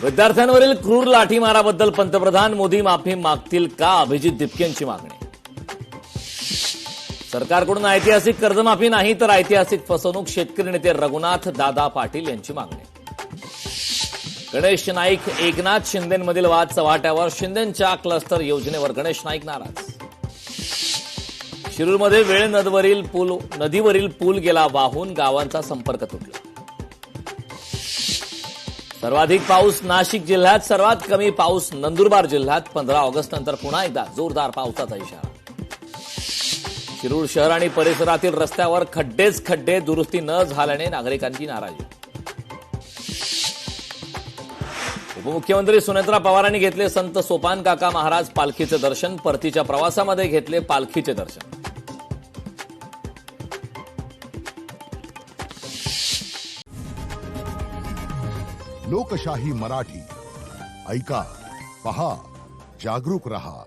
विद्यार्थ्यांवरील क्रूर लाठीमाराबद्दल पंतप्रधान मोदी माफी मागतील का? अभिजित दिपकेंची मागणी. सरकारकडून ऐतिहासिक कर्जमाफी नाही तर ऐतिहासिक फसवणूक. शेतकरी नेते रघुनाथ दादा पाटील यांची मागणी. गणेश नाईक एकनाथ शिंदेंमधील वाद चव्हाट्यावर. शिंदेंच्या क्लस्टर योजनेवर गणेश नाईक नाराज. शिरूरमध्ये वेळ नदीवरील पूल गेला वाहून. गावांचा संपर्क तुटला. सर्वाधिक पाऊस नाशिक जिल्ह्यात. सर्वात कमी पाऊस नंदुरबार जिल्ह्यात. 15 ऑगस्टनंतर पुन्हा एकदा जोरदार पावसाचा इशारा. शिरूर शहर आणि परिसरातील रस्त्यावर खड्डेच खड्डे. दुरुस्ती न झाल्याने नागरिकांची नाराजी. उपमुख्यमंत्री सुनेत्रा पवारांनी घेतले संत सोपान काका महाराज पालखीचे दर्शन. परतीच्या प्रवासामध्ये घेतले पालखीचे दर्शन. लोकशाही मराठी ऐका, पहा, जागरूक रहा.